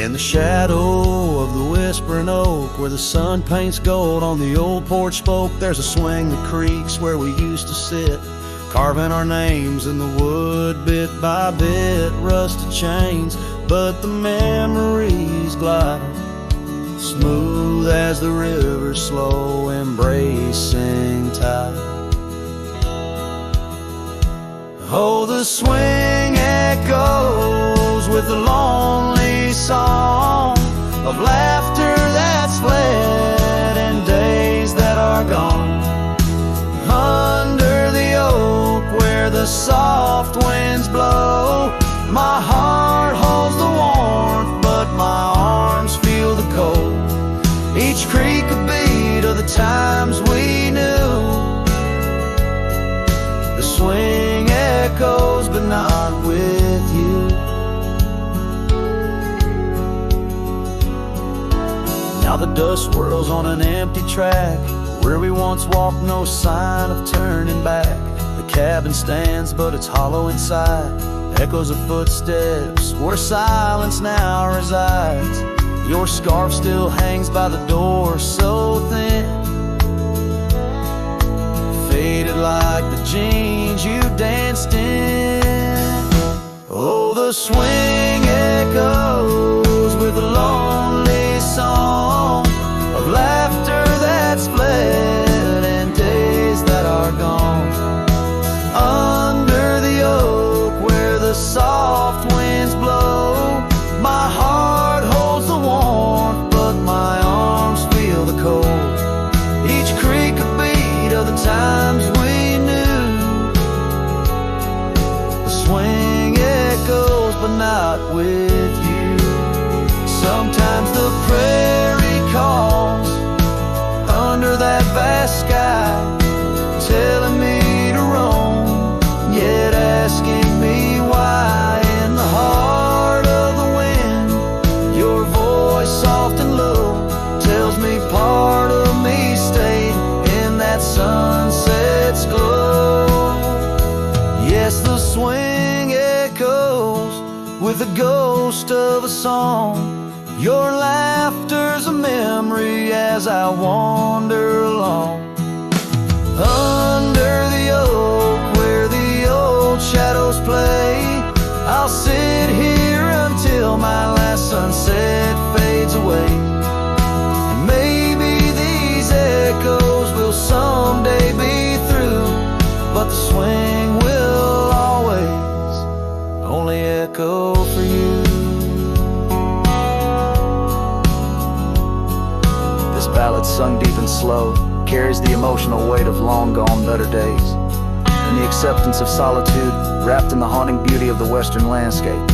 In the shadow of the whispering oak, where the sun paints gold on the old porch spoke, there's a swing that creaks where we used to sit, carving our names in the wood bit by bit. Rusted chains, but the memories glide smooth as the river's slow embracing tide. Oh, the swing echoes with the lonely song of laughter that's fled and days that are gone. Under the oak where the soft winds blow, my heart holds the warmth, but my arms feel the cold. Each creak a beat of the times we knew. The swing echoes, but not with you. Now the dust swirls on an empty track, where we once walked, no sign of turning back. The cabin stands, but it's hollow inside. Echoes of footsteps, where silence now resides. Your scarf still hangs by the door, so thin, faded like the jeans you danced in. Oh, the swing echoes with a lonely song of laughter that's fled and days that are gone. Under the oak where the soft winds blow, my heart holds the warmth, but my arms feel the cold. Each creak a beat of the times we knew. The swing echoes, but not with you. Sometimes the prairie calls under that vast sky, telling me to roam, yet asking me why. In the heart of the wind, your voice soft and low tells me part of me stayed in that sunset's glow. Yes, the swing echoes with the ghost of a song. Your laughter's a memory as I wander along. Under the oak where the old shadows play, I'll sit here until my last sunset fades away. And maybe these echoes will someday be through, but the swing will always only echo for you. This ballad, sung deep and slow, carries the emotional weight of long gone better days, and the acceptance of solitude wrapped in the haunting beauty of the western landscape.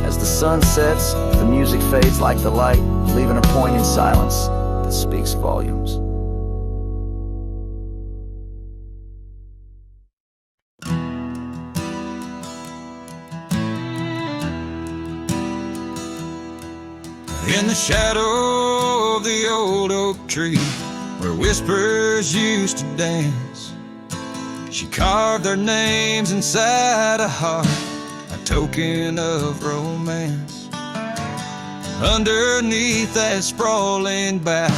As the sun sets, the music fades like the light, leaving a poignant silence that speaks volumes. In the shadow of the old oak tree, where whispers used to dance, she carved their names inside a heart, a token of romance. Underneath that sprawling bough,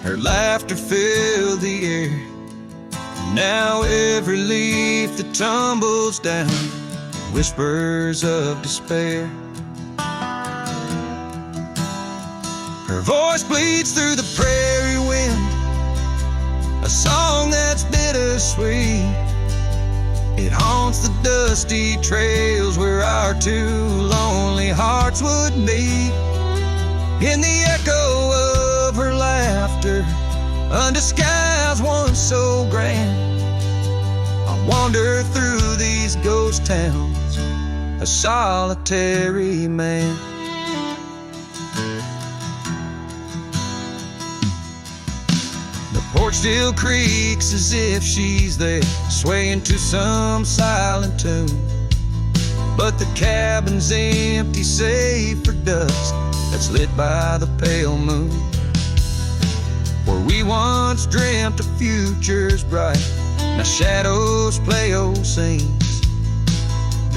her laughter filled the air. Now every leaf that tumbles down whispers of despair. Her voice bleeds through the prairie wind, a song that's bittersweet. It haunts the dusty trails where our two lonely hearts would meet. In the echo of her laughter, under skies once so grand, I wander through these ghost towns, a solitary man. The porch still creaks as if she's there, swaying to some silent tune. But the cabin's empty save for dust that's lit by the pale moon. Where we once dreamt of futures bright, now shadows play old scenes.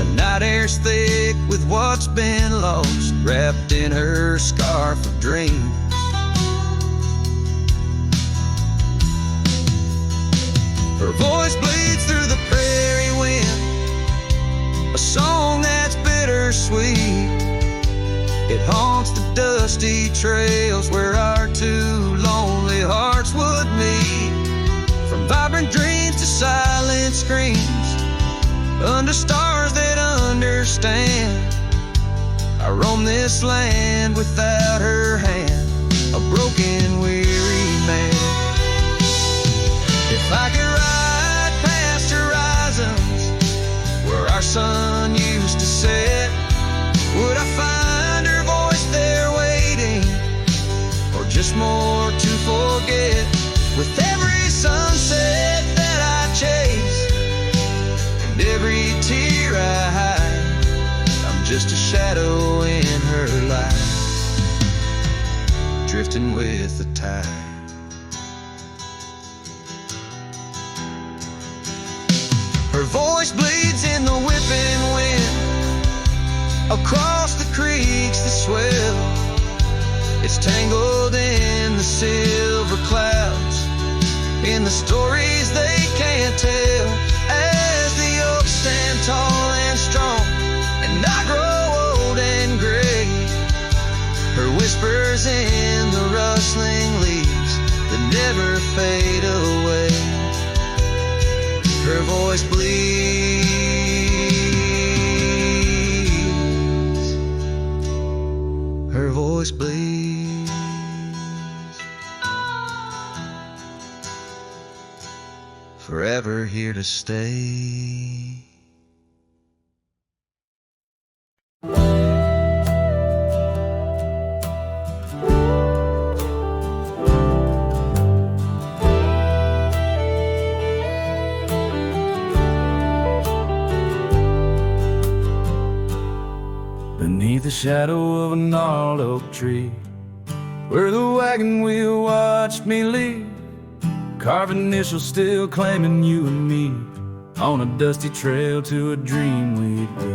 The night air's thick with what's been lost, wrapped in her scarf of dreams. Her voice bleeds through the prairie wind, a song that's bittersweet. It haunts the dusty trails where our two lonely hearts would meet. From vibrant dreams to silent screams, under stars that understand, I roam this land without her hand, a broken, weary man. If I could ride past horizons where our sun used to set, would I find her voice there waiting, or just more to forget? With every sunset that I chase and every tear I hide, I'm just a shadow in her life, drifting with the tide. Her voice bleeds in the whipping wind, across the creeks that swell. It's tangled in the silver clouds, in the stories they can't tell. As the oaks stand tall and strong, and I grow old and gray, her whispers in the rustling leaves that never fade away. Her voice bleeds, her voice bleeds, forever here to stay. Beneath the shadow of a gnarled oak tree, where the wagon wheel watched me leave, carved initials still claiming you and me, on a dusty trail to a dream we'd be.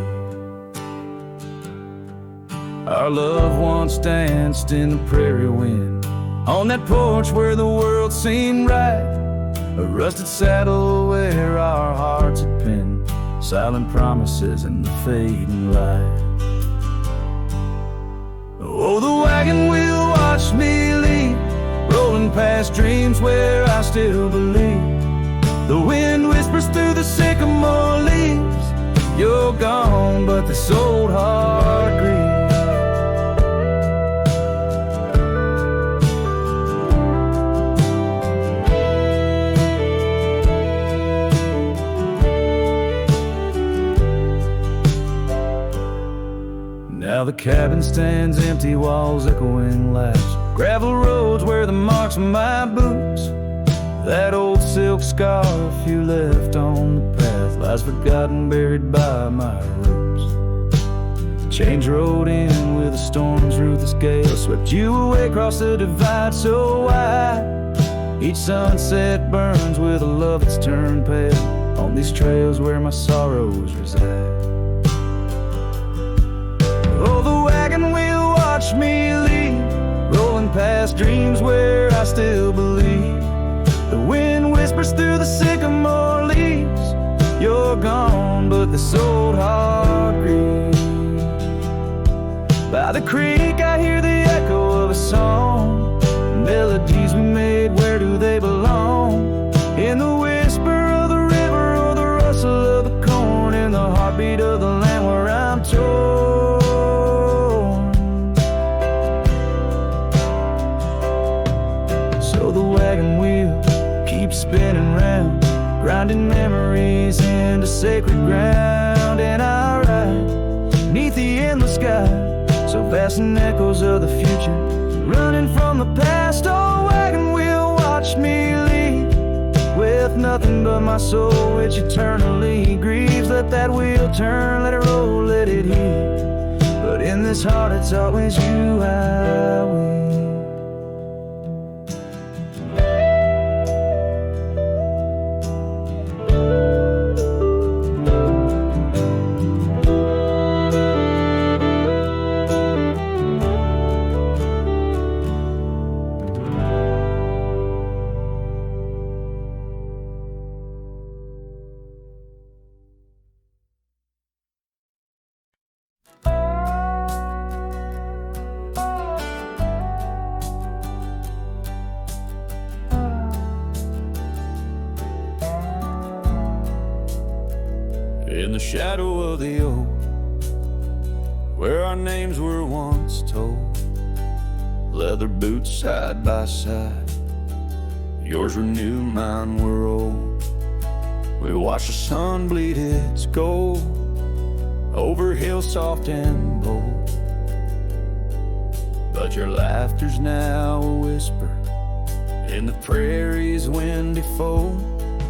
Our love once danced in the prairie wind, on that porch where the world seemed right, a rusted saddle where our hearts had pinned silent promises in the fading light. Oh, the wagon wheel watched me leave, rolling past dreams where I still believe. The wind whispers through the sycamore leaves, you're gone, but this old heart grieves. Now the cabin stands empty, walls echoing laughs, gravel roads where the marks of my boots, that old silk scarf you left on the path lies forgotten, buried by my roots. Change rode in with the storm's ruthless gale, swept you away across the divide so wide. Each sunset burns with a love that's turned pale, on these trails where my sorrows reside. Oh, the wagon wheel watched me leave, rolling past dreams where I still believe. The wind whispers through the sycamore leaves, you're gone, but this old heart grieves. By the creek I hear the echo of a song, melodies we made, where do they belong? In the whisper of the river or the rustle of the corn, in the heartbeat of the land where I'm torn. Spinning round, grinding memories into sacred ground. And I ride neath the endless sky, so vast and echoes of the future, running from the past. Oh, wagon wheel watch me leave, with nothing but my soul which eternally grieves. Let that wheel turn, let it roll, let it heal, but in this heart it's always you I will. in the shadow of the oak, where our names were once told. Leather boots side by side, yours were new, mine were old. We watched the sun bleed its gold over hills soft and bold. But your laughter's now a whisper in the prairie's windy fold.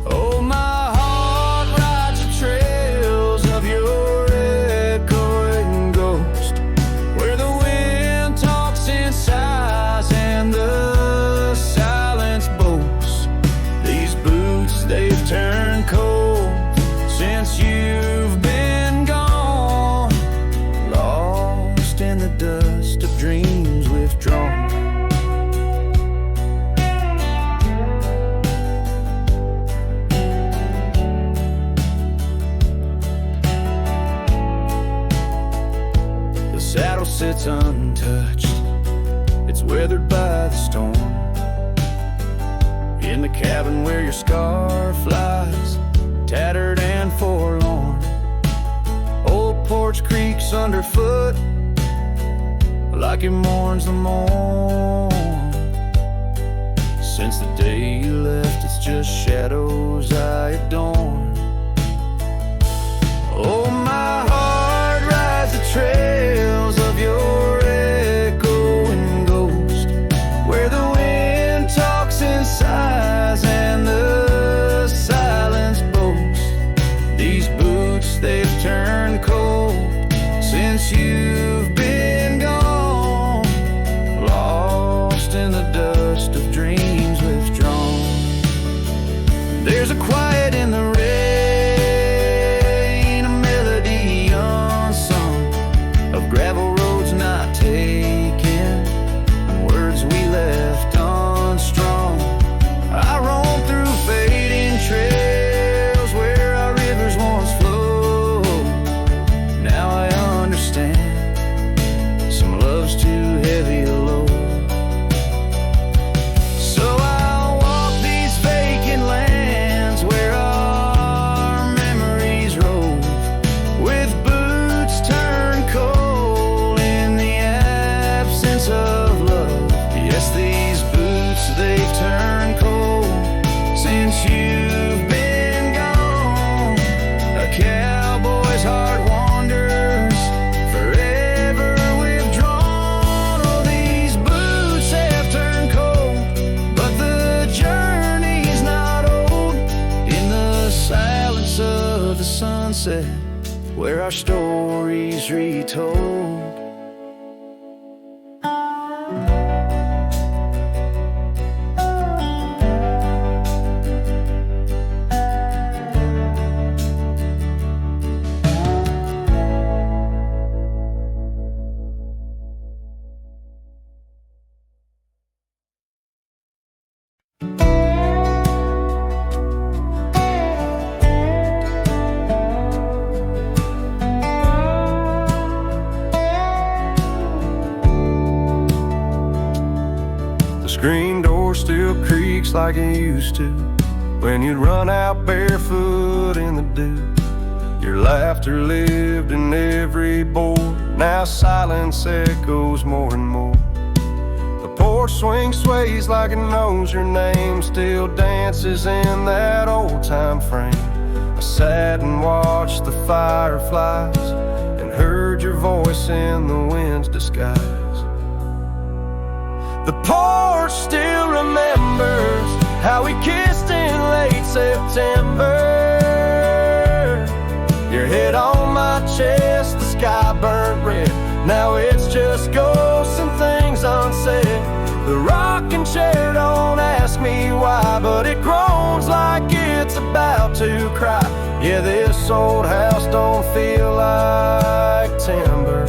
Oh, my heart rides the trails of your echoing ghost, where the wind talks in sighs and the silence boasts. These boots, they've turned cold since you've been gone, lost in the dust of dreams withdrawn. The saddle sits untouched, it's weathered by the storm. In the cabin where your scarf lies, tattered and forlorn. Old porch creaks underfoot like it mourns the morn. Since the day you left, it's just shadows I adorn. Oh, my heart rides the trails of your echoing ghost, where the wind talks in sighs and the silence boasts. These boots, they've turned cold since you've been gone, lost in the dust of dreams withdrawn. There's a quiet in the rain, a melody unsung, of gravel roads not taken, words we left unstrung. I roam through fading trails where our rivers once flowed. Now I understand, some love's too heavy a load. So I'll walk these vacant lands where our memories roll, with boots turned cold in the absence of love. Yes, these boots, they've turned cold since you've been gone. A cowboy's heart wanders, forever withdrawn. Oh, these boots have turned cold, but the journey's not old. In the silence of the sunset, where our stories retold. The screen door still creaks like it used to when you'd run out barefoot in the dew. Your laughter lived in every board, now silence echoes more and more. The porch swing sways like it knows your name, still dances in that old time frame. I sat and watched the fireflies and heard your voice in the wind's disguise. The porch still remembers how we kissed in late September. Your head on my chest, the sky burnt red. Now it's just ghosts and things unsaid. The rocking chair don't ask me why, but it groans like it's about to cry. Yeah, this old house don't feel like timber.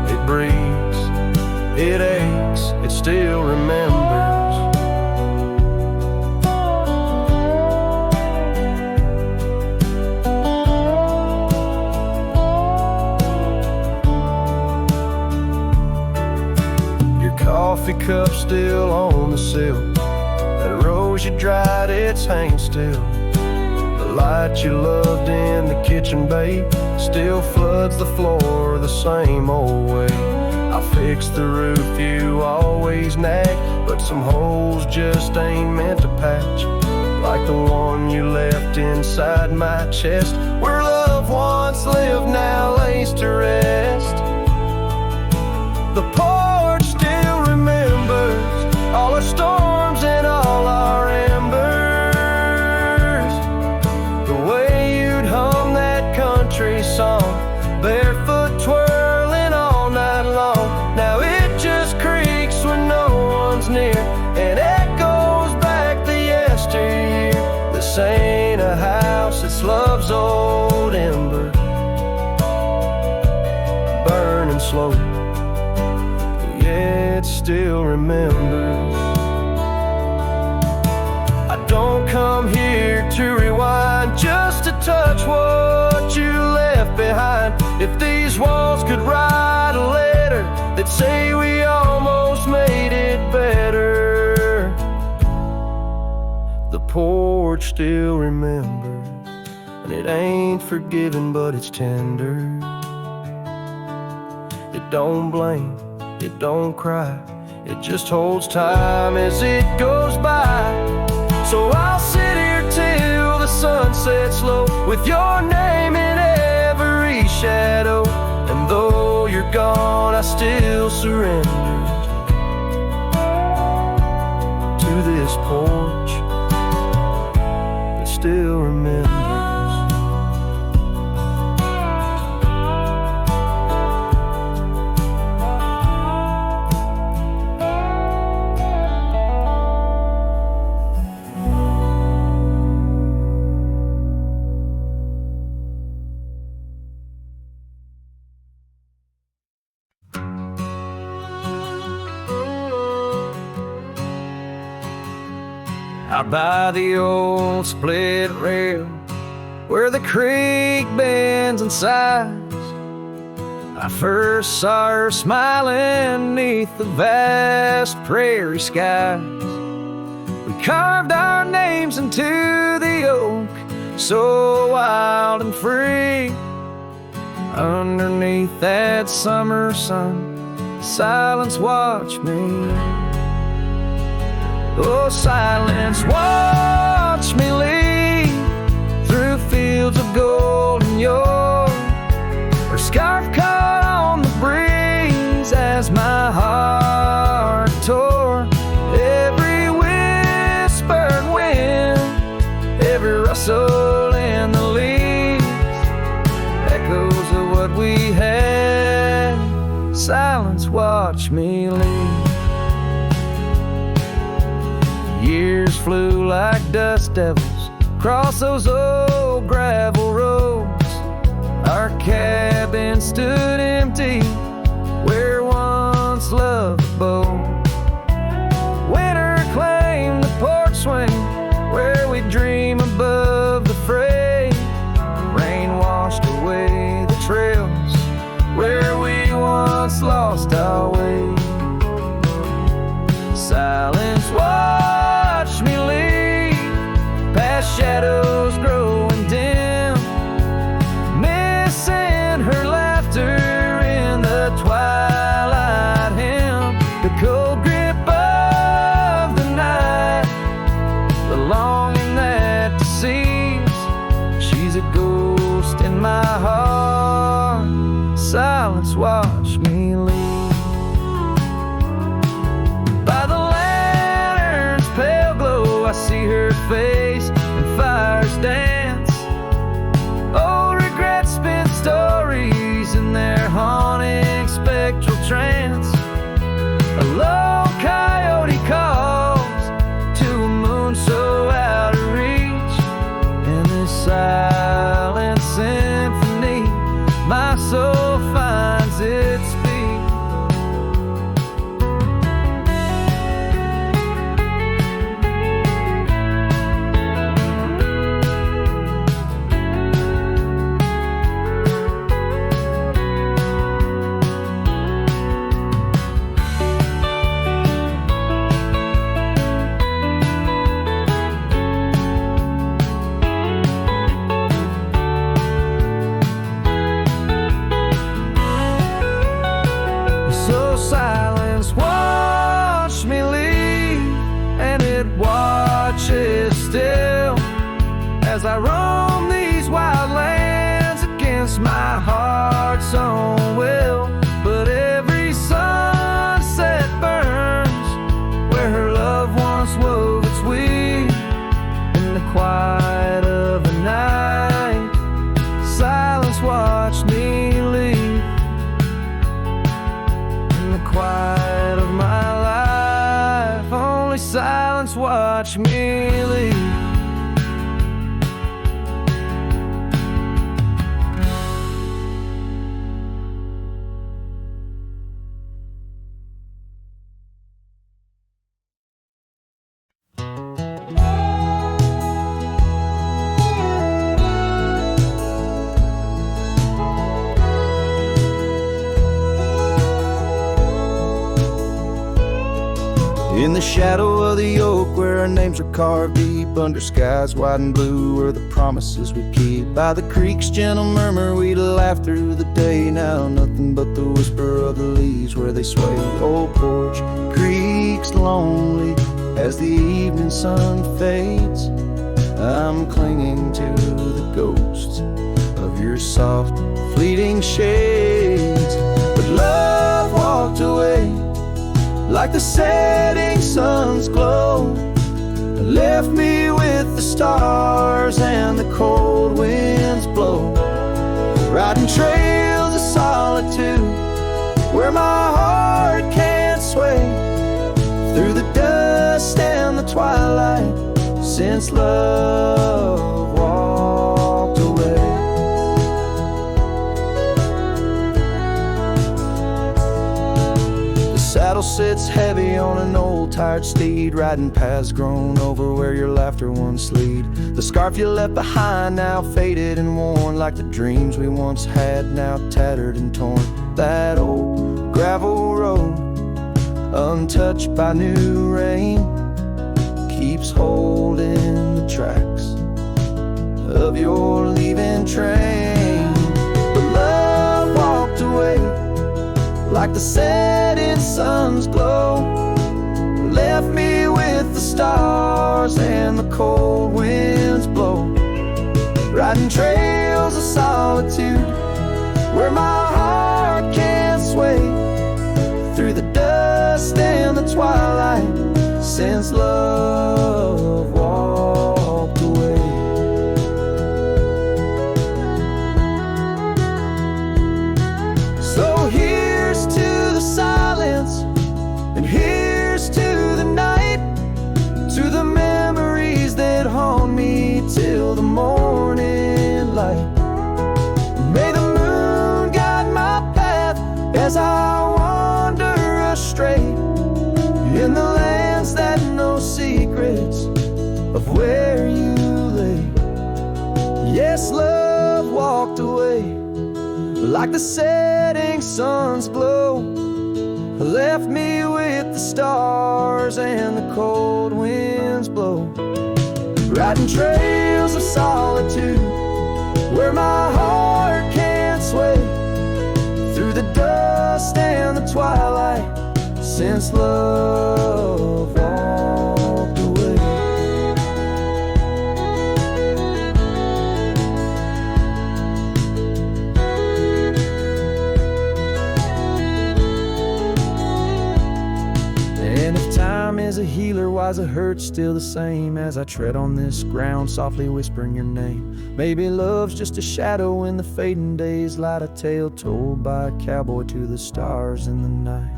It breathes, it aches, it still remembers. Your coffee cup still on the sill, that rose you dried, it's hanging still. The The light you loved in the kitchen, babe, still floods the floor the same old way. I fixed the roof you always nag, but some holes just ain't meant to patch, like the one you left inside my chest, where love once lived now lays to rest. The porch still remembers all our storms and all our embers, the way you'd hum that country song, barefoot twirling all night long. Now it just creaks when no one's near and echoes back the yesteryear. This ain't a house, it's love's old ember, burning slow. Yeah, it still remembers. I don't come here to rewind, just to touch what you left behind. If these walls could write a letter, they'd say we almost made it better. The porch still remembers, and it ain't forgiving, but it's tender. It don't blame, it don't cry, it just holds time as it goes by. So I'll sit here till the sun sets low, with your name in every shadow. And though you're gone, I still surrender to this porch that still remembers. Out by the old split rail, where the creek bends and sighs, I first saw her smiling neath the vast prairie skies. We carved our names into the oak, so wild and free. Underneath that summer sun, silence watched me. Oh, silence, watch me lead through fields of gold and yore, her scarf caught on the breeze as my heart tore. Every whispered wind, every rustle in the leaves, echoes of what we had. Silence, watch me lead. Years flew like dust devils across those old gravel roads. Our cabin stood empty where once loved abode. Winter claimed the porch swing where we dream above the fray. Rain washed away the trails where we once lost our way. Silence, watch me lead past shadows growing dim, missing her laughter in the twilight hymn. The cold grip of the night, the longing that deceives. She's a ghost in my heart. Silence, watch me lead. I see her face and fires dance. Old regrets spin stories in their haunting spectral trance. A low coyote calls to a moon so out of reach. In this silent symphony, my soul finds its speech. as I roam these wild lands against my heart's own will. But every sunset burns where her love once wove its wing. In the quiet of the night, silence watched me leave. In the quiet of my life, only silence watched me leave. In the shadow of the oak, where our names are carved deep, under skies wide and blue, where the promises we keep. By the creek's gentle murmur, we'd laugh through the day. Now nothing but the whisper of the leaves where they sway. Old porch creaks lonely as the evening sun fades. I'm clinging to the ghosts of your soft, fleeting shades. But love walked away like the setting sun's glow, left me with the stars and the cold winds blow. Riding trails of solitude where my heart can't sway, through the dust and the twilight, since love walked away. Saddle sits heavy on an old tired steed, riding paths grown over where your laughter once lead. The scarf you left behind, now faded and worn, like the dreams we once had, now tattered and torn. That old gravel road, untouched by new rain, keeps holding the tracks of your leaving train. But love walked away like the setting sun's glow, left me with the stars and the cold winds blow. Riding trails of solitude where my heart can't sway, through the dust and the twilight, since love walked away. So here's to the silence, and here's to the night, to the memories that haunt me till the morning light. May the moon guide my path as I wander astray, in the lands that know secrets of where you lay. Yes, love walked away like the setting sun's glow, left me with the stars and the cold winds blow. Riding trails of solitude where my heart can't sway, through the dust and the twilight, since love walked away. And if time is a healer, why's it hurt still the same as I tread on this ground, softly whispering your name? Maybe love's just a shadow in the fading days, light a tale told by a cowboy to the stars in the night.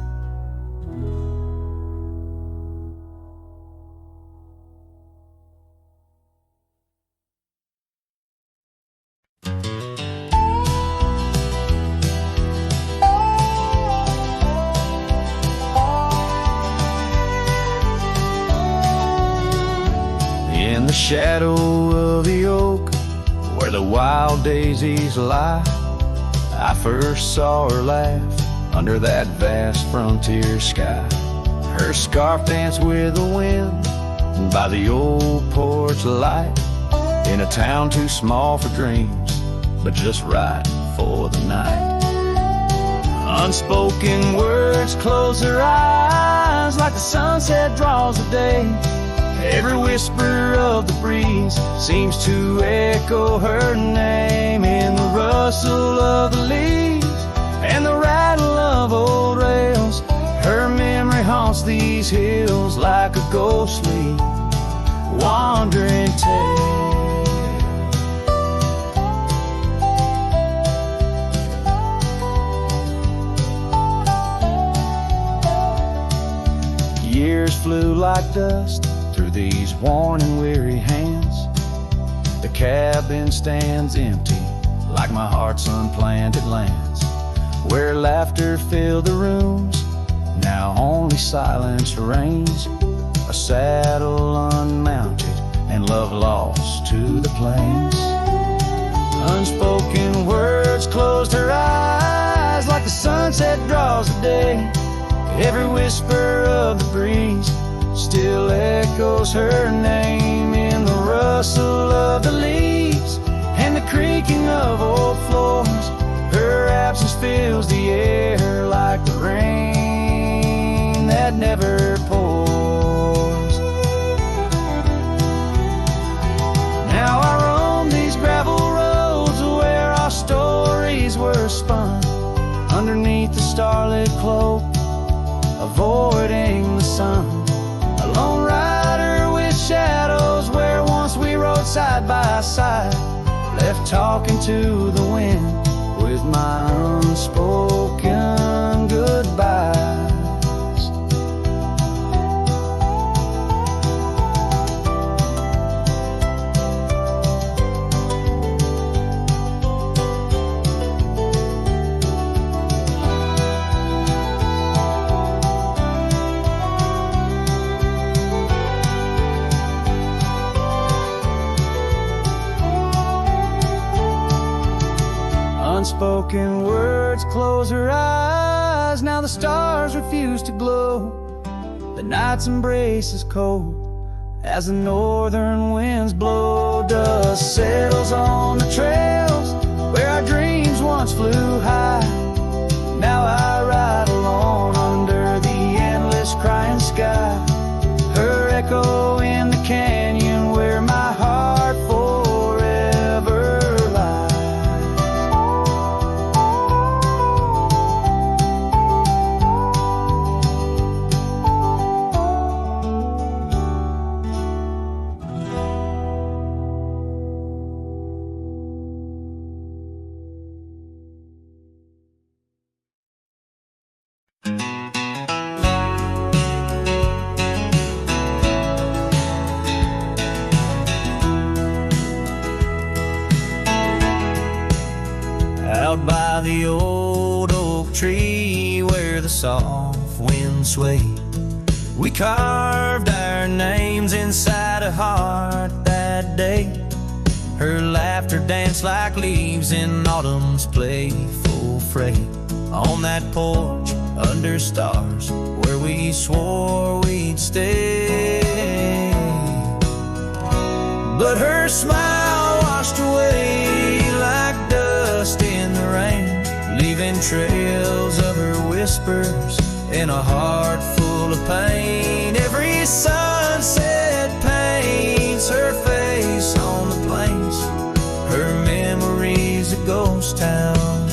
In the shadow of the oak, where the wild daisies lie, I first saw her laugh under that vast frontier sky. Her scarf danced with the wind by the old porch light, in a town too small for dreams, but just right for the night. Unspoken words close her eyes like the sunset draws the day, Every whisper of the breeze seems to echo her name in the rustle of the leaves and the rattle of old rails. Her memory haunts these hills like a ghostly, wandering tale. Years flew like dust through these worn and weary hands. The cabin stands empty like my heart's unplanted lands, where laughter filled the rooms, now only silence reigns. A saddle unmounted and love lost to the plains. Unspoken words closed her eyes like the sunset draws the day. Every whisper of the breeze still echoes her name in the rustle of the leaves and the creaking of old floors. Her absence fills the air like the rain that never pours. Now I roam these gravel roads where our stories were spun, underneath the starlit cloak, avoiding the sun. A lone rider with shadows where once we rode side by side, left talking to the wind with my unspoken goodbyes. Unspoken words close her eyes. Now the stars refuse to glow. The night's embrace is cold as the northern winds blow. Dust settles on the trails where our dreams once flew high. Now I ride alone under the endless crying sky. Her echo in the canyon where my heart forever lies. Out by the old oak tree where the soft winds sway, we carved our names inside a heart that day. Her laughter danced like leaves in autumn's playful fray. On that porch under stars where we swore we'd stay. But her smile washed away like dust in the rain, leaving trails of her whispers in a heart full of pain. Every sunset paints her face on the plains. Her memory's a ghost town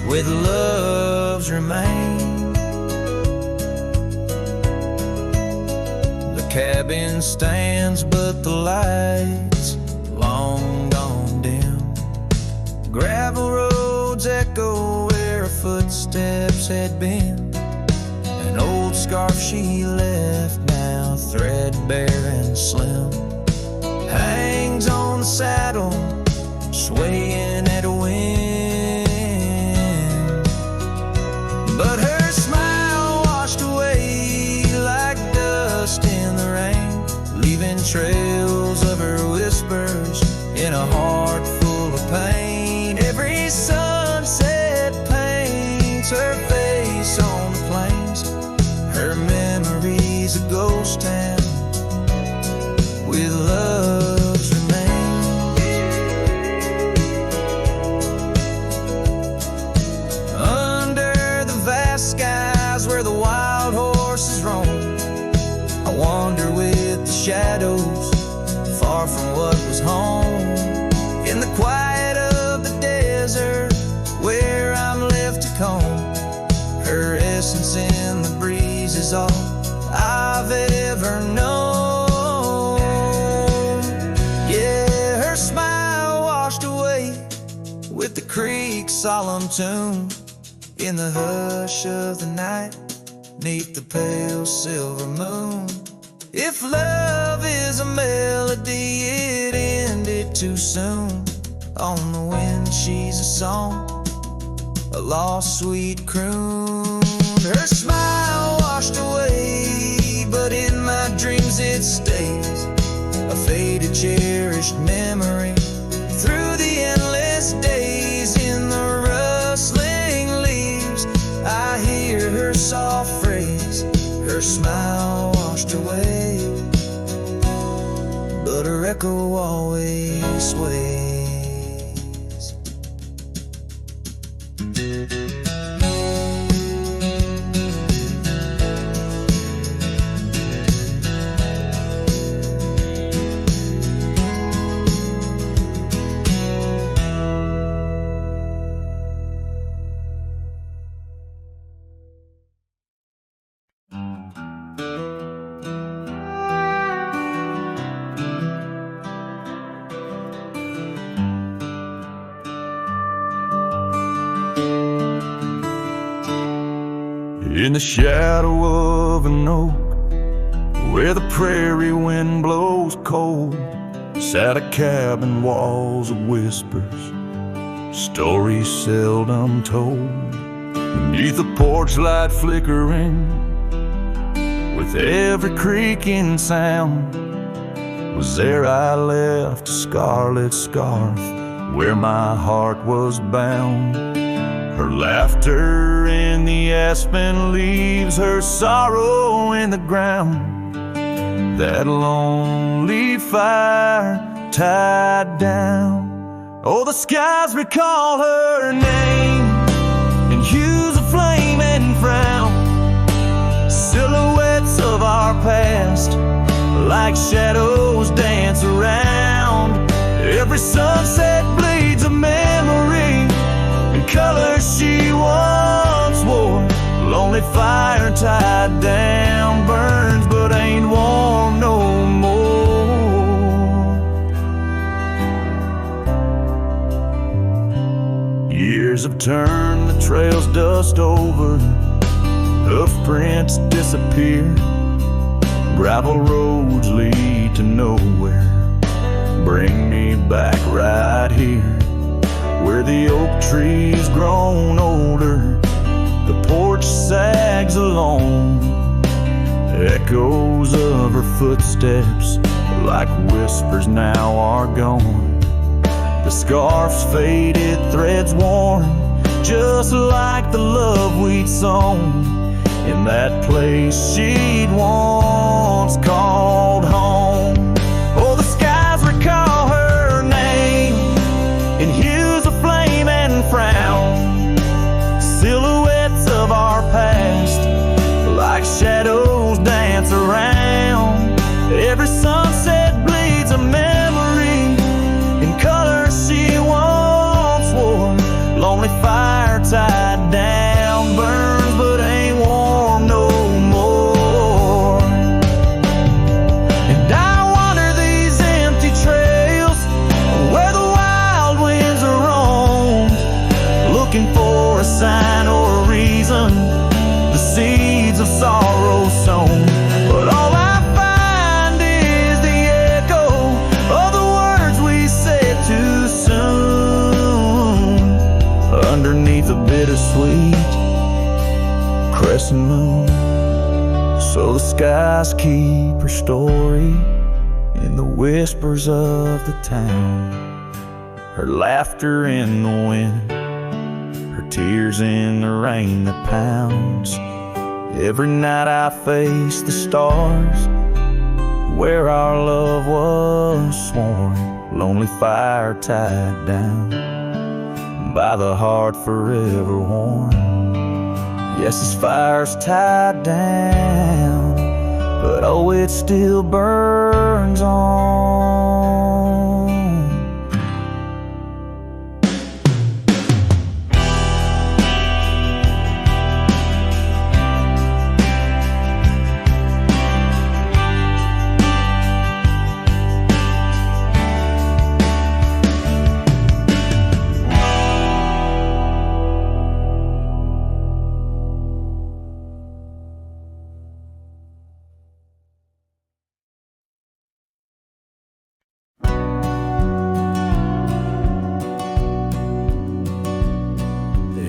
with love's remain. The cabin stands but the lights long gone dim. Gravel roads echo where her footsteps had been. An old scarf she left, now threadbare and slim, hangs on the saddle, swaying at a wind. But her smile washed away like dust in the rain, leaving trails of her whispers in a heart full of pain. Every sunset paints her face on the plains. Her memory's a ghost town with love's remains. Under the vast skies where the wild horses roam, I wander with comes home. In the quiet of the desert, where I'm left to comb, her essence in the breeze is all I've ever known. Yeah, her smile washed away with the creek's solemn tune. In the hush of the night, neath the pale silver moon. If love is a melody, it ended too soon. On the wind she's a song, a lost sweet croon. Her smile washed away, but in my dreams it stays, a faded cherished memory. Through the endless days, in the rustling leaves, I hear her soft phrase, her smile washed away, but her echo always sways. In the shadow of an oak, where the prairie wind blows cold, sat a cabin, walls of whispers, stories seldom told. Beneath the porch light flickering, with every creaking sound, was there I left a scarlet scarf where my heart was bound. Her laughter in the aspen leaves, her sorrow in the ground. That lonely fire tied down. Oh, the skies recall her name in hues of flame and frown. Silhouettes of our past, like shadows dance around. Every sunset bleeds a memory, colors she once wore. Lonely fire tied down, burns but ain't warm no more. Years have turned the trails dust over, hoof prints disappear, gravel roads lead to nowhere. Bring me back right here, where the oak tree's grown older, the porch sags alone. Echoes of her footsteps, like whispers, now are gone. The scarf's faded, threads worn, just like the love we'd sown in that place she'd once called home. Oh, the skies recall her name in hues of flame and frown. Silhouettes of our past, like shadows dance around. Every sunset bleeds a memory in colors she once wore. Lonely fire tied down, burns but ain't warm no more. And I wander these empty trails where the wild winds are roamed, looking for a sign or a reason, the seeds of sorrow sown. But all I find is the echo of the words we said too soon, underneath a bittersweet crescent moon. So the skies keep her story in the whispers of the town, her laughter in the wind, her tears in the rain that pounds. Every night I face the stars, where our love was sworn. Lonely fire tied down by the heart forever worn. Yes, this fire's tied down, but oh, it still burns on.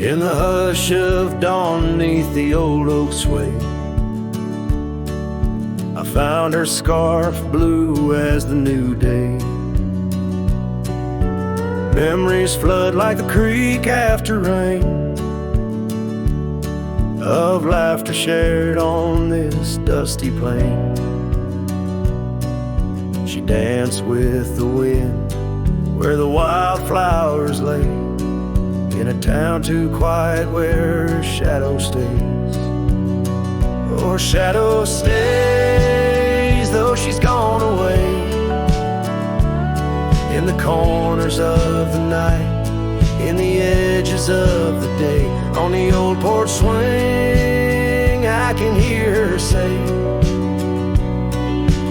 In the hush of dawn neath the old oak sway, I found her scarf blue as the new day. Memories flood like the creek after rain, of laughter shared on this dusty plain. She danced with the wind where the wildflowers lay, in a town too quiet where her shadow stays. Oh, her shadow stays, though she's gone away, in the corners of the night, in the edges of the day. On the old porch swing I can hear her say,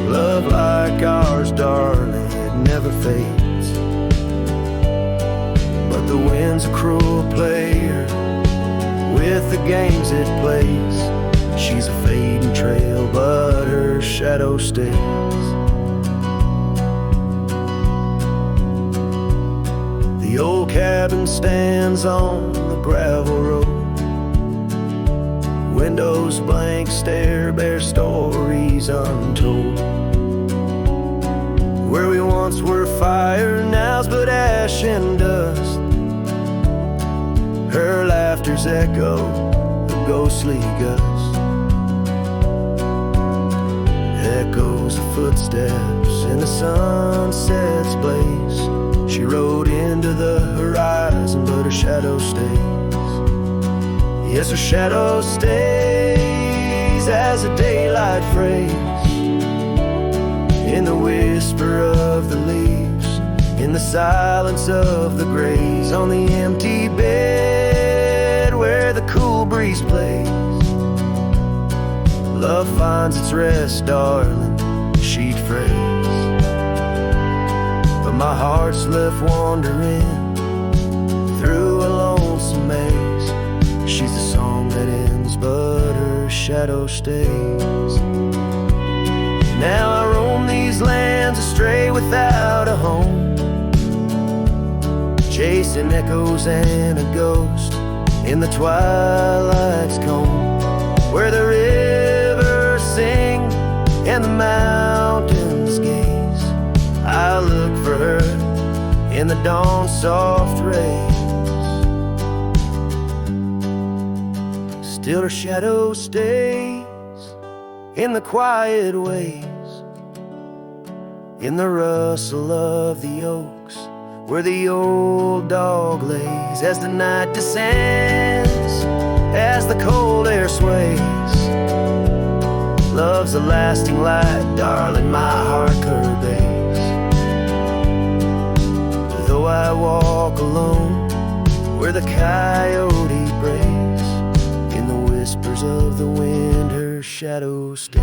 love like ours, darling, it never fades. But the wind's a cruel player with the games it plays. She's a fading trail, but her shadow stays. The old cabin stands on the gravel road, windows blank stare, bear stories untold. Where we once were fire, now's but ash and dust. Her laughter's echo, a ghostly gust. Echoes of footsteps in the sunset's blaze. She rode into the horizon, but her shadow stays. Yes, her shadow stays as a daylight phrase, in the whisper of the leaves, in the silence of the grays, on the empty bed where the cool breeze plays. Love finds its rest, darling, she'd phrase. But my heart's left wandering through a lonesome maze. She's the song that ends, but her shadow stays. Now I roam these lands astray without a home, chasing echoes and a ghost in the twilight's comb, where the rivers sing and the mountains gaze. I look for her in the dawn's soft rays. Still her shadow stays in the quiet ways, in the rustle of the oaks where the old dog lays. As the night descends, as the cold air sways, love's a lasting light, darling, my heart curves. Though I walk alone where the coyote brays, in the whispers of the wind her shadow stays.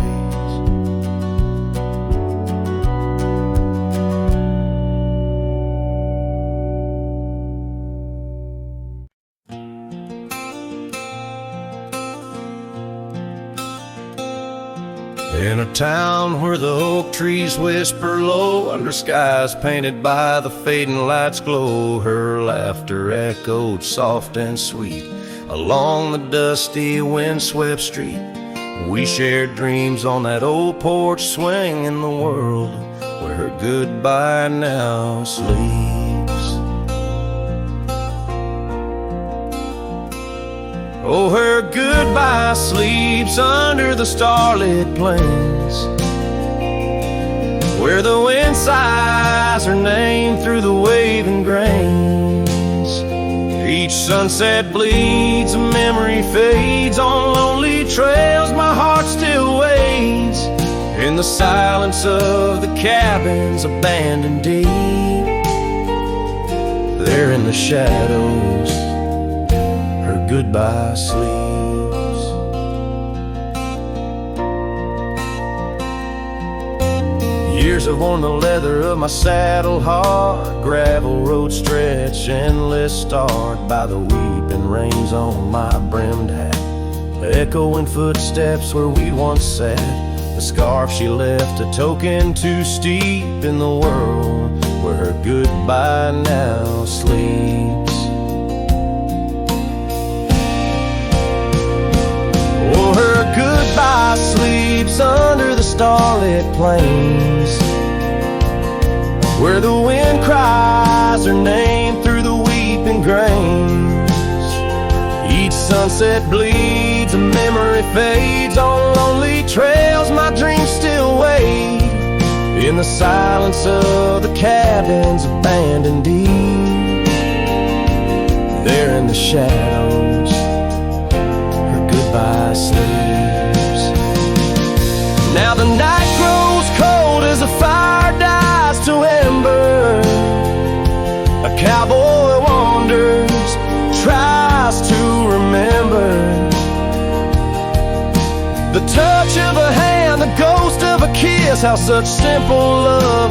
In a town where the oak trees whisper low, under skies painted by the fading light's glow, her laughter echoed soft and sweet along the dusty windswept street. We shared dreams on that old porch swing, in the world where her goodbye now sleeps. Oh, her goodbye sleeps under the starlit plains, where the wind sighs her name through the waving grains. Each sunset bleeds, a memory fades on lonely trails. My heart still waits in the silence of the cabins abandoned deep. There in the shadows her goodbye sleeps. Years have worn the leather of my saddle hard, gravel road stretch endless, starred by the weeping rains on my brimmed hat, echoing footsteps where we once sat. The scarf she left a token too steep in the world where her goodbye now sleeps. goodbye sleeps under the starlit plains, where the wind cries her name through the weeping grains. Each sunset bleeds, a memory fades on lonely trails. My dreams still wait in the silence of the cabins abandoned deep. There in the shadows, her goodbye sleeps. Now the night grows cold as the fire dies to ember. A cowboy wanders, tries to remember the touch of a hand, the ghost of a kiss. How such simple love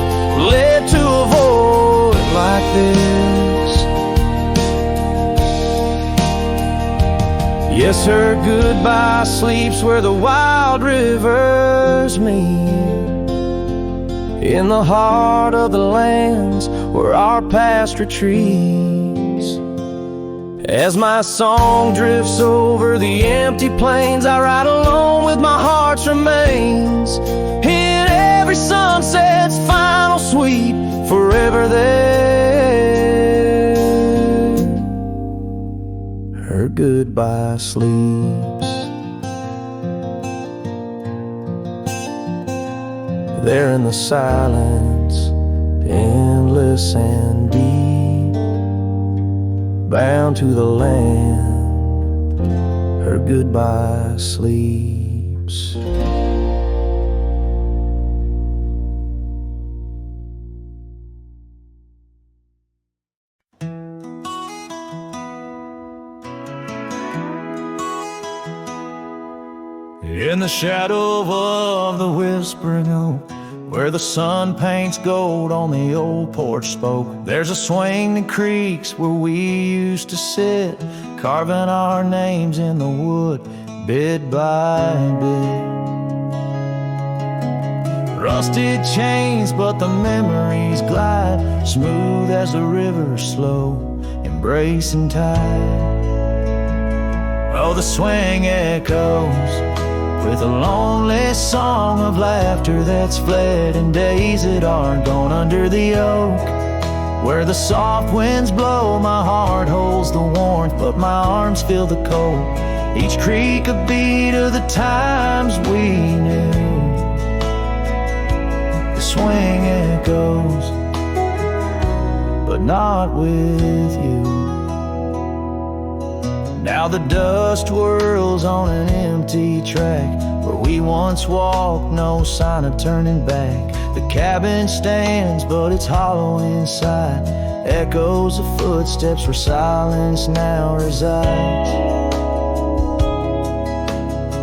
led to a void like this. Yes, her goodbye sleeps where the wild rivers meet, in the heart of the lands where our past retreats. As my song drifts over the empty plains, I ride alone with my heart's remains. In every sunset's final sweep, forever there, her goodbye sleeps. There in the silence, endless and deep, bound to the land, her goodbye sleeps. In the shadow of the whispering oak, where the sun paints gold on the old porch spoke, there's a swing that creaks where we used to sit, carving our names in the wood, bit by bit. Rusted chains, but the memories glide, smooth as the river, slow, embracing tide. Oh, the swing echoes with a lonely song of laughter that's fled, and days that aren't gone under the oak, where the soft winds blow. My heart holds the warmth, but my arms feel the cold. Each creak a beat of the times we knew. The swing echoes, but not with you. Now the dust whirls on an empty track, where we once walked, no sign of turning back. The cabin stands, but it's hollow inside, echoes of footsteps where silence now resides.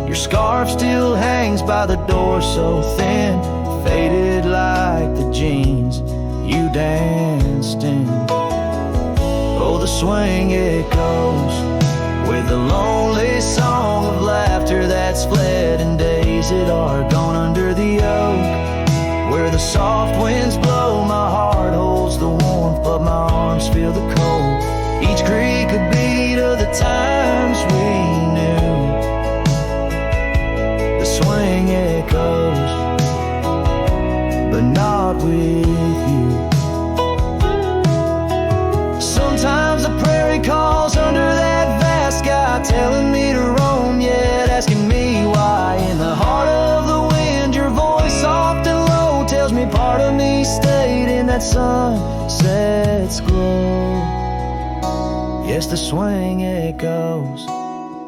Your scarf still hangs by the door, so thin, faded like the jeans you danced in. Oh, the swing echoes with a lonely song of laughter that's fled, and days that are gone under the oak, where the soft winds blow. My heart holds the warmth, but my arms feel the cold. Each creak a beat of the times we knew. The swing echoes, but not with you. Sometimes the prairie calls under that vast sky, telling me to roam, yet asking me why. In the heart of the wind, your voice soft and low tells me part of me stayed in that sunset's glow. Yes, the swing echoes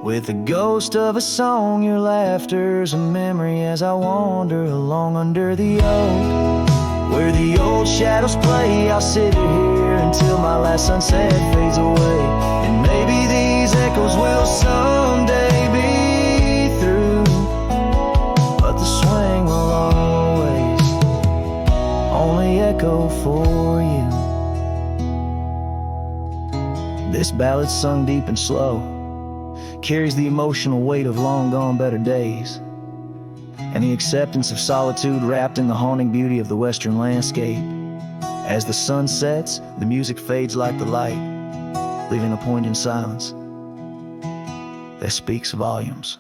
with the ghost of a song. Your laughter's a memory as I wander along under the oak, where the old shadows play. I'll sit here until my last sunset fades away, and maybe these echoes will someday be through, but the swing will always only echo for you. This ballad's sung deep and slow, carries the emotional weight of long gone better days, and the acceptance of solitude wrapped in the haunting beauty of the western landscape. As the sun sets, the music fades like the light, leaving a poignant silence that speaks volumes.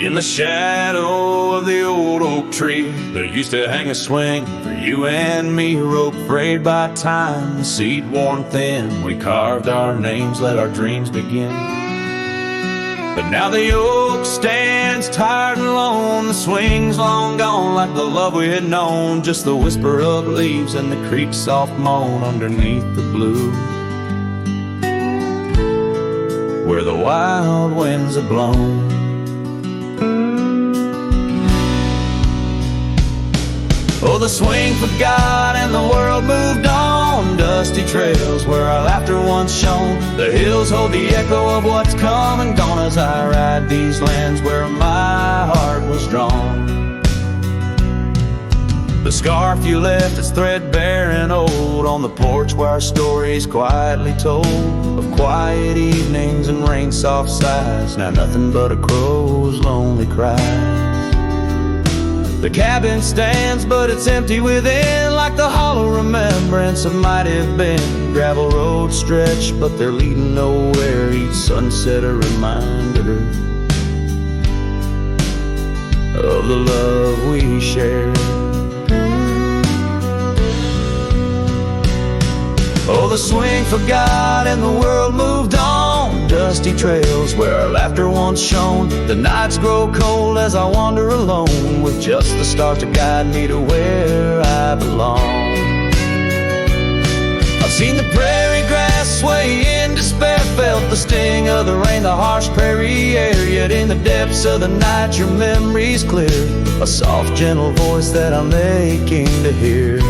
In the shadow of the old oak tree, there used to hang a swing for you and me, a rope frayed by time, the seed worn thin. We carved our names, let our dreams begin. But now the oak stands tired and alone, the swing's long gone like the love we had known, just the whisper of leaves and the creek's soft moan underneath the blue, where the wild winds have blown. Oh, the swing forgot and the world moved on, dusty trails where our laughter once shone. The hills hold the echo of what's come and gone as I ride these lands where my heart was drawn. The scarf you left is threadbare and old on the porch where our stories quietly told, of quiet evenings and rain-soft sighs, now nothing but a crow's lonely cry. The cabin stands, but it's empty within, like the hollow remembrance of might have been. Gravel roads stretch, but they're leading nowhere, each sunset a reminder of the love we shared. Oh, the swing forgot and the world moved on, dusty trails where our laughter once shone. The nights grow cold as I wander alone, with just the stars to guide me to where I belong. I've seen the prairie grass sway in despair, felt the sting of the rain, the harsh prairie air. Yet in the depths of the night your memory's clear, a soft gentle voice that I'm aching to hear.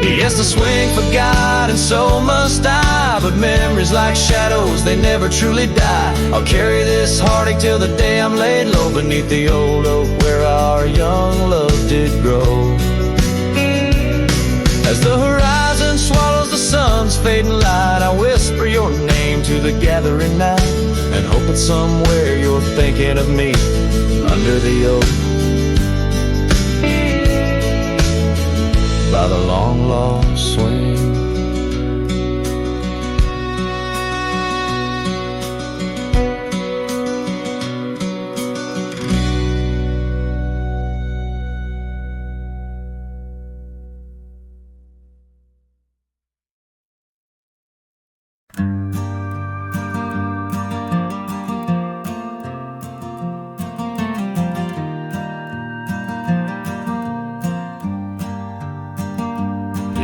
Yes, the swing forgot and so must I, but memories like shadows, they never truly die. I'll carry this heartache till the day I'm laid low beneath the old oak where our young love did grow. As the horizon swallows the sun's fading light, I whisper your name to the gathering night, and hope that somewhere you're thinking of me under the oak by the long lost swing.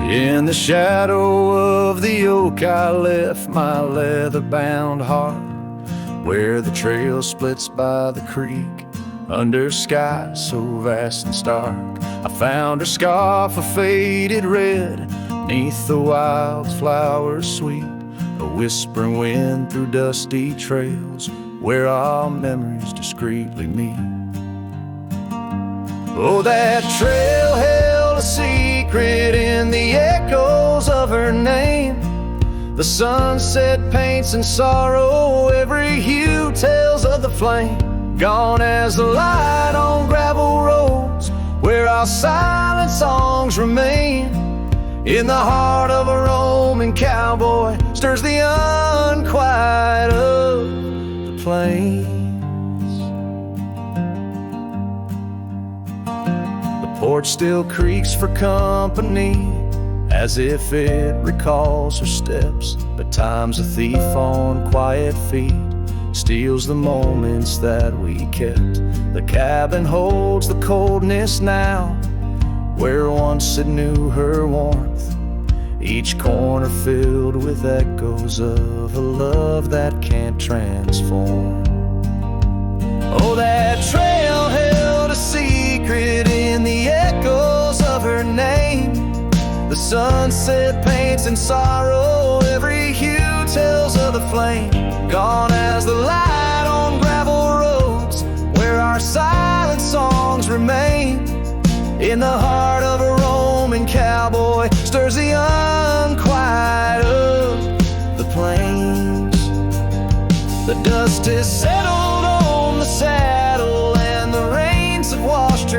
In the shadow of the oak I left my leather-bound heart, where the trail splits by the creek, under skies so vast and stark. I found her scarf of faded red, neath the wildflowers sweet, a whispering wind through dusty trails, where our memories discreetly meet. Oh, that trail held a secret in the echoes of her name. The sunset paints in sorrow, every hue tells of the flame. Gone as the light on gravel roads, where our silent songs remain. In the heart of a Roman cowboy stirs the unquiet of the plains. The porch still creaks for company, as if it recalls her steps, but time's a thief on quiet feet, steals the moments that we kept. The cabin holds the coldness now, where once it knew her warmth, each corner filled with echoes of a love that can't transform. Oh, that trail held a secret in the echoes of her name. The sunset paints in sorrow, every hue tells of the flame. Gone as the light on gravel roads, where our silent songs remain. In the heart of a Roman cowboy stirs the unquiet of the plains. The dust is settled on the saddle, and the rains have washed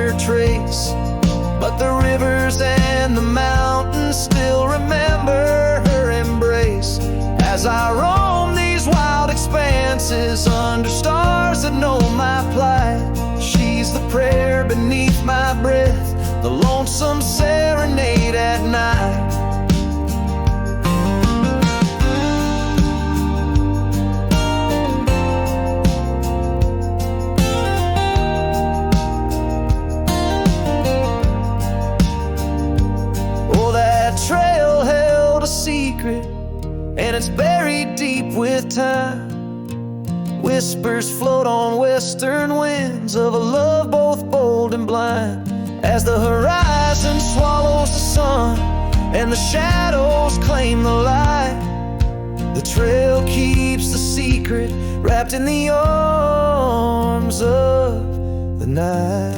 The rivers and the mountains still remember her embrace as I roam these wild expanses under stars that know my plight. She's the prayer beneath my breath, the lonesome serenade at night. Trail held a secret, and it's buried deep with time. Whispers float on western winds of a love both bold and blind. As the horizon swallows the sun and the shadows claim the light, the trail keeps the secret wrapped in the arms of the night.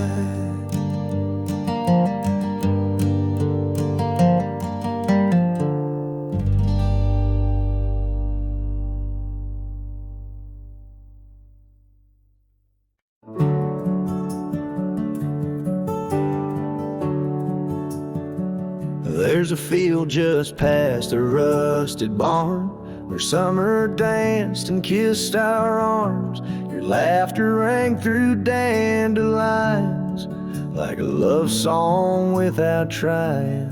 There's a field just past a rusted barn where summer danced and kissed our arms. Your laughter rang through dandelions like a love song without trying.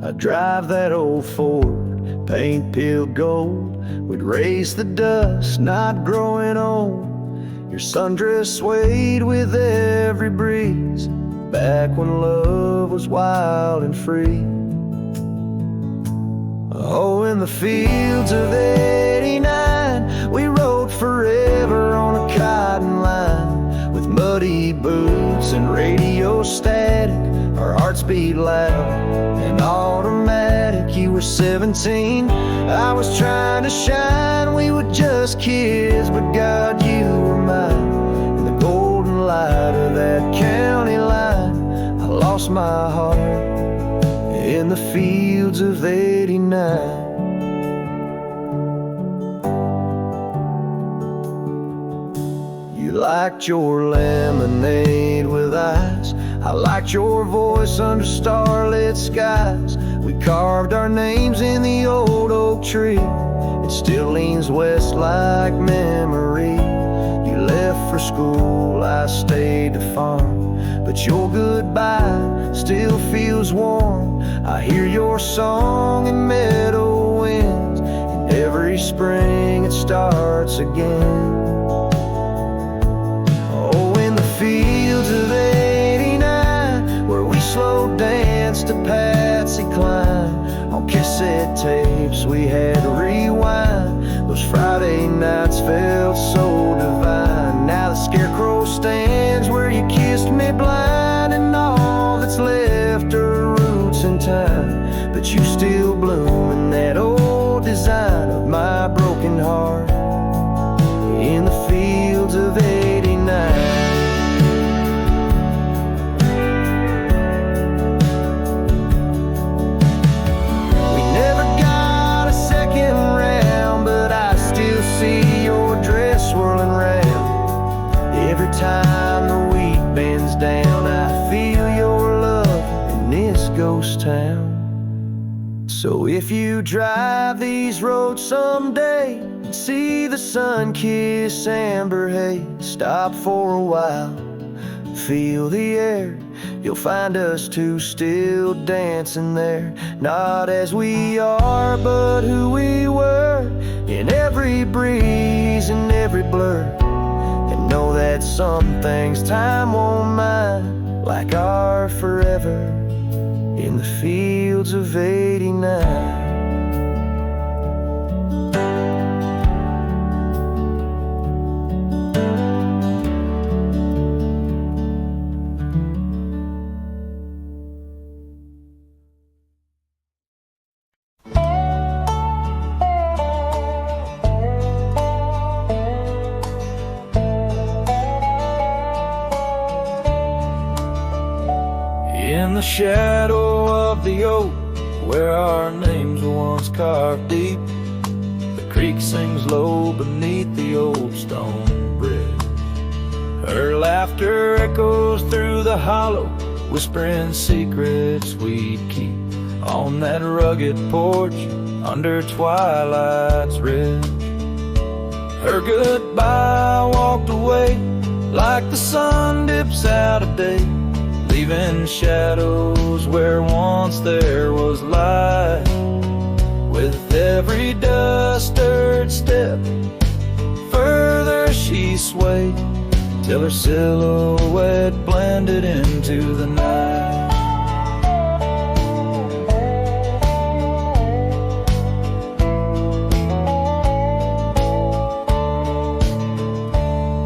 I drive that old Ford, paint peeled gold, would raise the dust, not growing old. Your sundress swayed with every breeze, back when love was wild and free. Oh, in the fields of '89, we rode forever on a cotton line. With muddy boots and radio static, our hearts beat loud and automatic. You were 17, I was trying to shine. We were just kids, but God, you were mine. In the golden light of that county line, I lost my heart in the fields of '89. You liked your lemonade with ice, I liked your voice under starlit skies. We carved our names in the old oak tree, it still leans west like memory. You left for school, I stayed to farm, but your goodbye still feels warm. I hear your song in meadow winds, and every spring it starts again. Oh, in the fields of '89, where we slow danced to Patsy Cline. On cassette tapes we had to rewind, those Friday nights felt so divine. Now the scarecrow stands where you kissed me blind, and all that's left are roots in time. But you still bloom in that old design of my broken heart in the fields of '89. Swirling round every time the wheat bends down. I feel your love in this ghost town. So if you drive these roads someday and see the sun-kissed amber haze, stop for a while, feel the air. You'll find us two still dancing there, not as we are, but who we were, in every breeze and every blur. And know that some things time won't mind, like our forever in the fields of '89. In the shadow of the oak, where our names were once carved deep, the creek sings low beneath the old stone bridge. Her laughter echoes through the hollow whispering secrets we'd keep on that rugged porch under twilight's red. Her goodbye walked away like the sun dips out of day, leaving shadows where once there was light. With every dust-stirred step, further she swayed, till her silhouette blended into the night.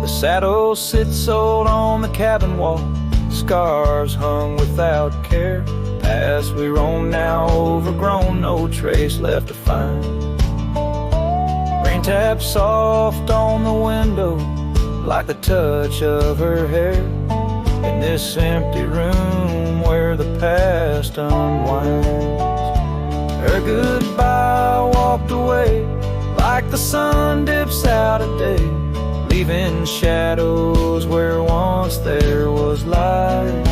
The saddle sits old on the cabin wall, scars hung without care. Past we roam now overgrown, no trace left to find. Rain taps soft on the window like the touch of her hair, in this empty room where the past unwinds. Her goodbye walked away like the sun dips out of day, leaving shadows where once there was light.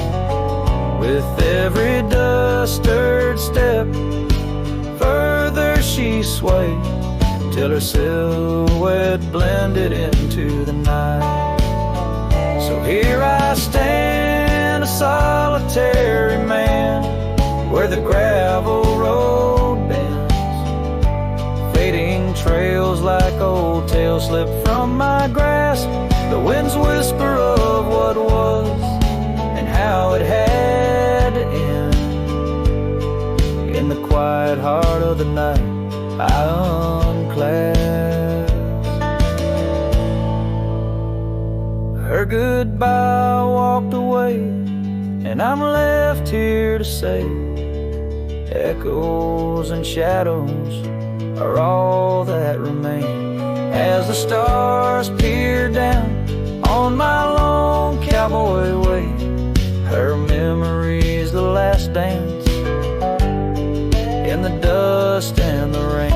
With every dust-stirred step, further she swayed, till her silhouette blended into the night. So here I stand, a solitary man, where the gravel road bends, fading trails like old tales slip from my grasp. The wind's whisper of what was and how it had to end. In the quiet heart of the night, I unclasp her goodbye walked away, and I'm left here to say echoes and shadows are all that remain, as the stars peer down on my long cowboy way. Her memory's the last dance in the dust and the rain.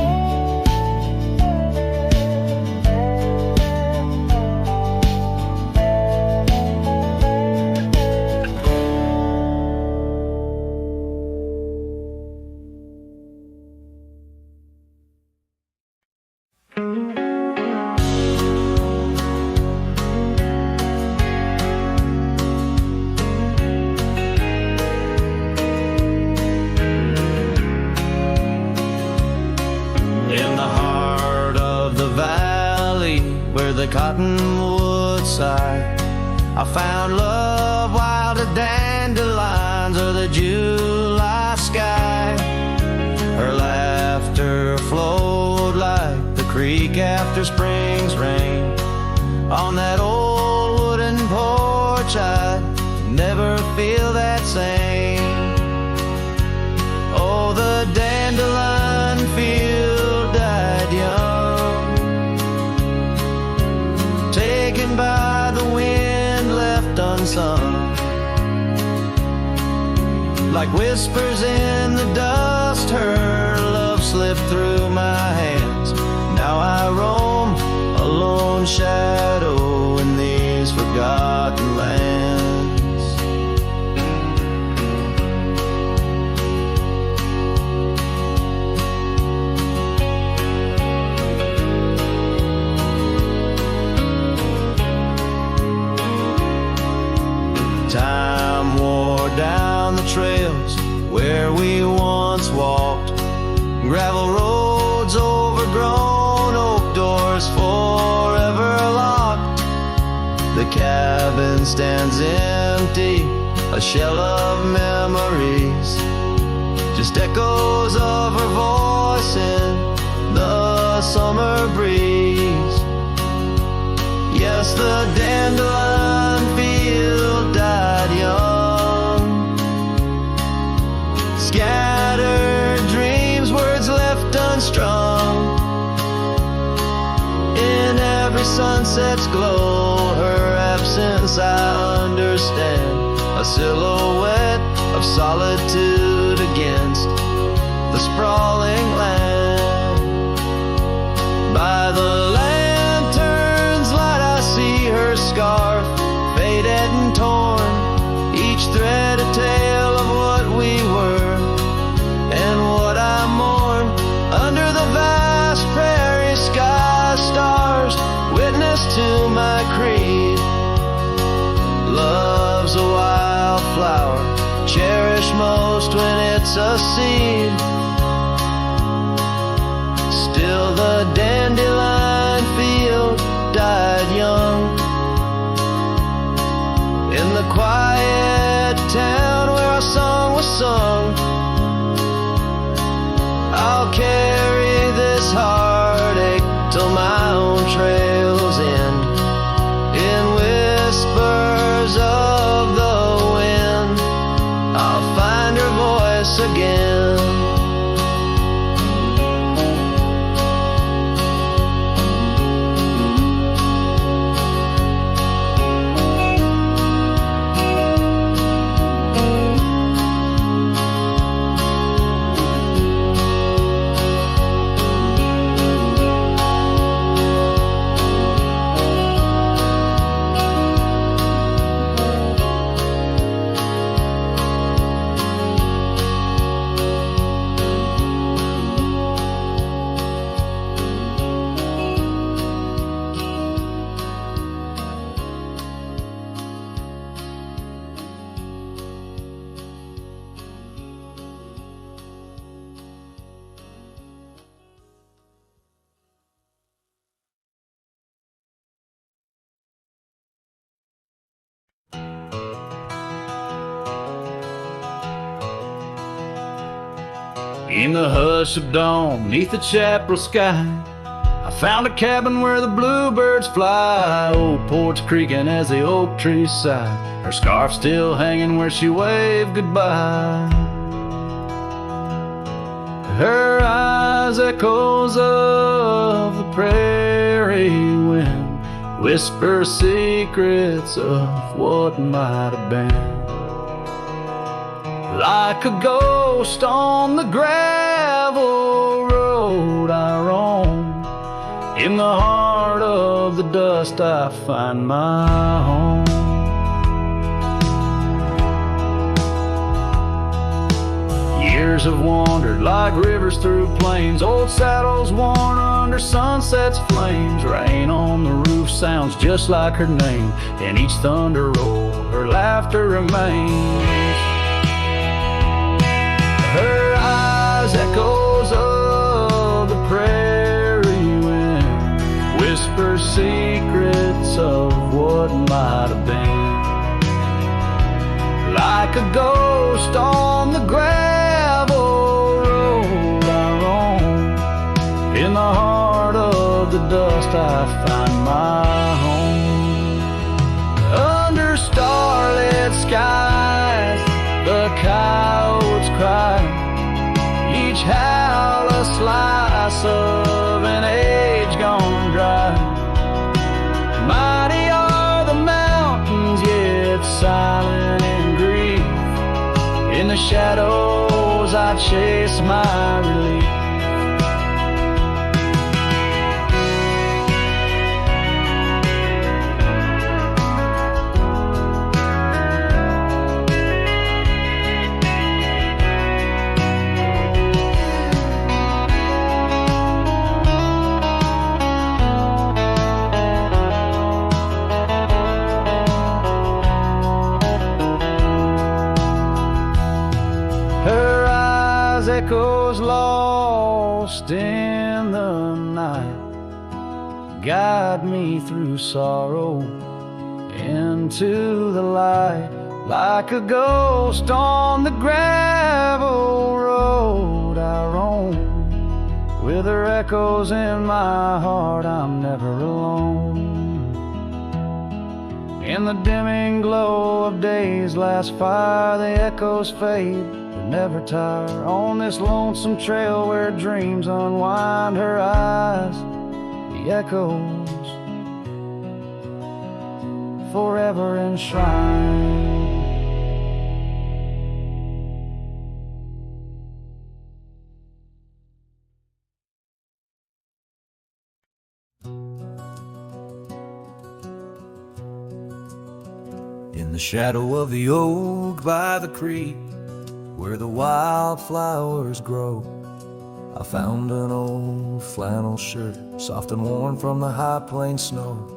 The cottonwood side, I found love while the dandelions or the July sky. Her laughter flowed like the creek after spring's rain. On that old wooden porch I'd never feel that same. Oh, the dandelion field died young, taken by the wind, left unsung. Like whispers in the dust, her love slipped through my hands. Now I roam, a lone shadow in these forgotten lands. Time wore down the trails where we once walked, gravel roads overgrown, oak doors forever locked. The cabin stands empty, a shell of memories, just echoes of her voice in the summer breeze. Yes, the dandelion field died young, scattered dreams, words left unstrung. In every sunset's glow, her absence I understand, a silhouette of solitude against the sprawling land. By the lantern's light I see her scarf, faded and torn, each thread a tale a seed. Still the dandelion field died young. In the quiet town where our song was sung, I'll carry this heartache till my own trails end. In whispers of the wind, I'll find her voice again. In the hush of dawn, neath the chapel sky, I found a cabin where the bluebirds fly. Old porch creaking as the oak trees sigh, her scarf still hanging where she waved goodbye. Her eyes echoes of the prairie wind, whisper secrets of what might have been. Like a ghost on the gravel road I roam, in the heart of the dust I find my home. Years have wandered like rivers through plains, old saddles worn under sunset's flames. Rain on the roof sounds just like her name, in each thunder roll her laughter remains. Her eyes echoes of the prairie wind, whisper secrets of what might have been. Like a ghost on the gravel road I roam, in the heart of the dust I find my home. Under starlit skies the coyotes cry, each howl a slice of an age gone dry. Mighty are the mountains, yet silent in grief. In the shadows I chase my relief. Echoes lost in the night, guide me through sorrow into the light. Like a ghost on the gravel road I roam, with her echoes in my heart I'm never alone. In the dimming glow of day's last fire the echoes fade, never tire. On this lonesome trail where dreams unwind, her eyes, the echoes forever enshrined. In the shadow of the oak by the creek, where the wildflowers grow, I found an old flannel shirt, soft and worn from the high plain snow.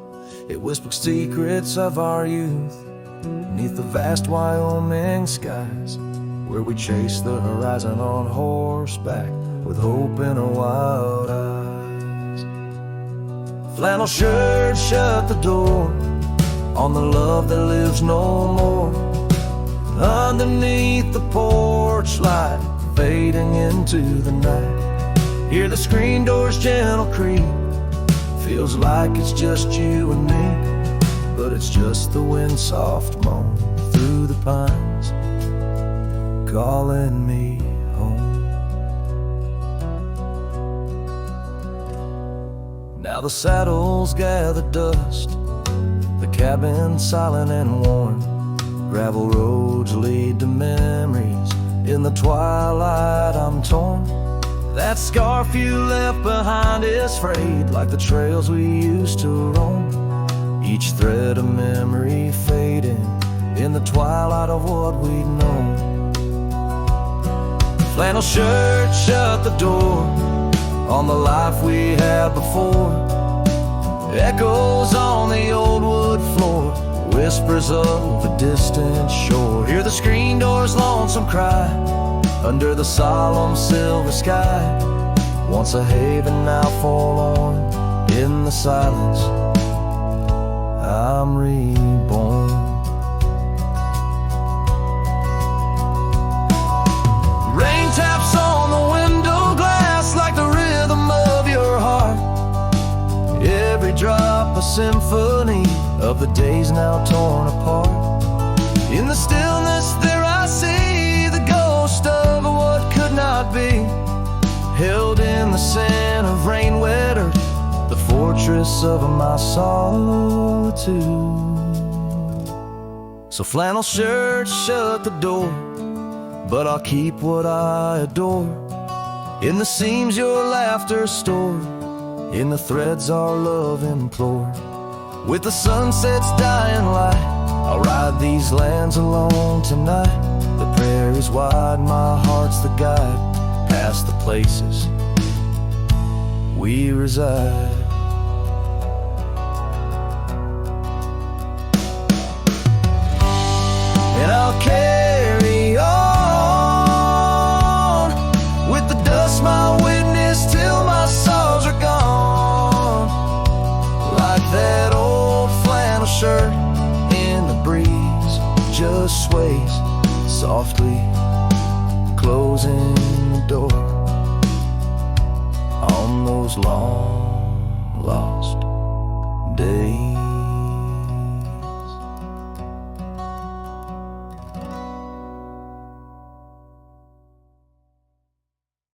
It whispered secrets of our youth, 'neath the vast Wyoming skies, where we chase the horizon on horseback with hope in our wild eyes. Flannel shirt, shut the door on the love that lives no more. Underneath the porch light, fading into the night, hear the screen door's gentle creak. Feels like it's just you and me, but it's just the wind soft moan through the pines, calling me home. Now the saddles gather dust, the cabin silent and warm. Gravel roads lead to memories, in the twilight I'm torn. That scarf you left behind is frayed, like the trails we used to roam. Each thread of memory fading in the twilight of what we'd known. Flannel shirt, shut the door on the life we had before. Echoes on the old wood floor, whispers of a distant shore. Hear the screen door's lonesome cry under the solemn silver sky. Once a haven, now forlorn. In the silence, I'm reborn. Rain taps on the window glass like the rhythm of your heart. Every drop a symphony of the days now torn apart. In the stillness there I see the ghost of what could not be, held in the scent of rain-wet earth, the fortress of my solitude. So flannel shirt, shut the door, but I'll keep what I adore. In the seams your laughter stored, in the threads our love implored. With the sunset's dying light, I'll ride these lands alone tonight. The prairie's wide, my heart's the guide, past the places we reside. And I'll carry on with the dust my witness till my sorrows are gone. Like that old flannel shirt in the breeze, just sways softly, closing the door on those long lost days.